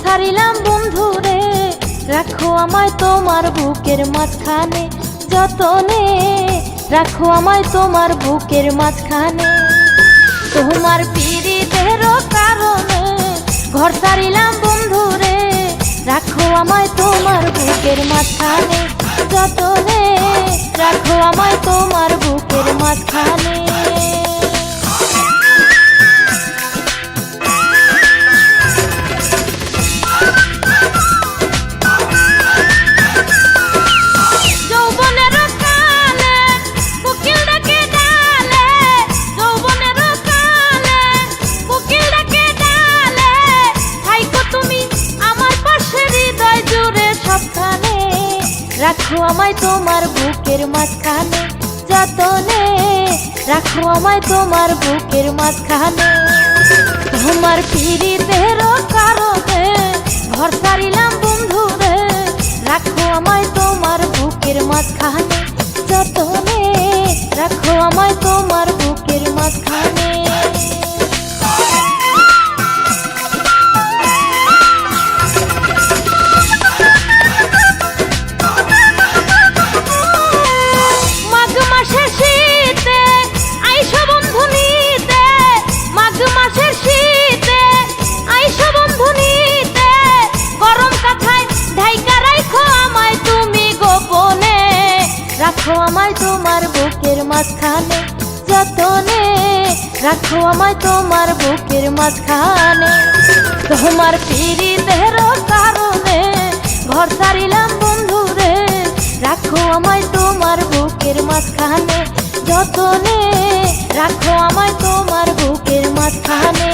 ছাড়িলাম বন্ধুরে, রাখো আমায় তোমার বুকের মাঝখানে, যতনে রাখো আমায় তোমার বুকের মাঝখানে। তোমার পীড়িতের কারণে ঘর ছাড়িলাম বন্ধুরে, রাখো আমায় তোমার বুকের মাঝখানে, যতনে রাখো আমায় তোমার বুকের মাঝখানে। রাখো আমায় তোমার বুকের মাঝখানে, যতনে রাখো আমায় তোমার বুকের মাঝখানে। তোমার পীড়িতের কারণে ঘর ছাড়িলাম বন্ধুরে, রাখো আমায় তোমার বুকের মাঝখানে, যতনে রাখো আমায় তোমার বুকের মাঝখানে। রাখো আমায় তোমার বুকের মাঝখানে, যতনে রাখো আমায় তোমার বুকের মাঝখানে। তোমার পীড়িতের কারণে ঘর ছাড়িলাম বন্ধুরে, রাখো আমায় তোমার বুকের মাঝখানে, যতনে রাখো আমায় তোমার বুকের মাঝখানে।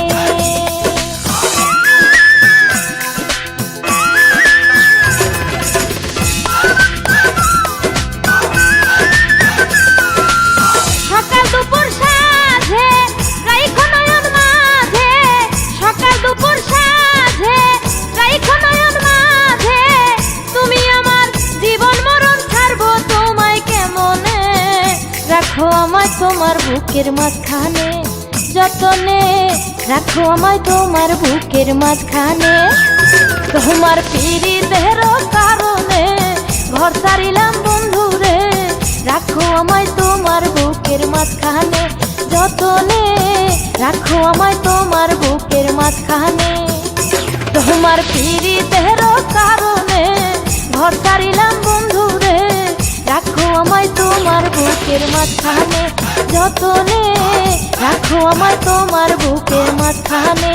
রাখো আমায় তোমার বুকের মাঝখানে, যতনে রাখো আমায় তোমার বুকের মাঝখানে। তোমার পীড়িতের কারণে ঘর ছাড়িলাম বন্ধুরে, রাখো আমায় তোমার বুকের মাঝখানে, যতনে রাখো আমায় তোমার বুকের মাঝখানে। তোমার পীড়িতের কারণে ঘর ছাড়িলাম বন্ধুরে, রাখো আমায় তোমার বুকের মাঝখানে, যতনে রাখো আমায় তোমার বুকের মাঝখানে।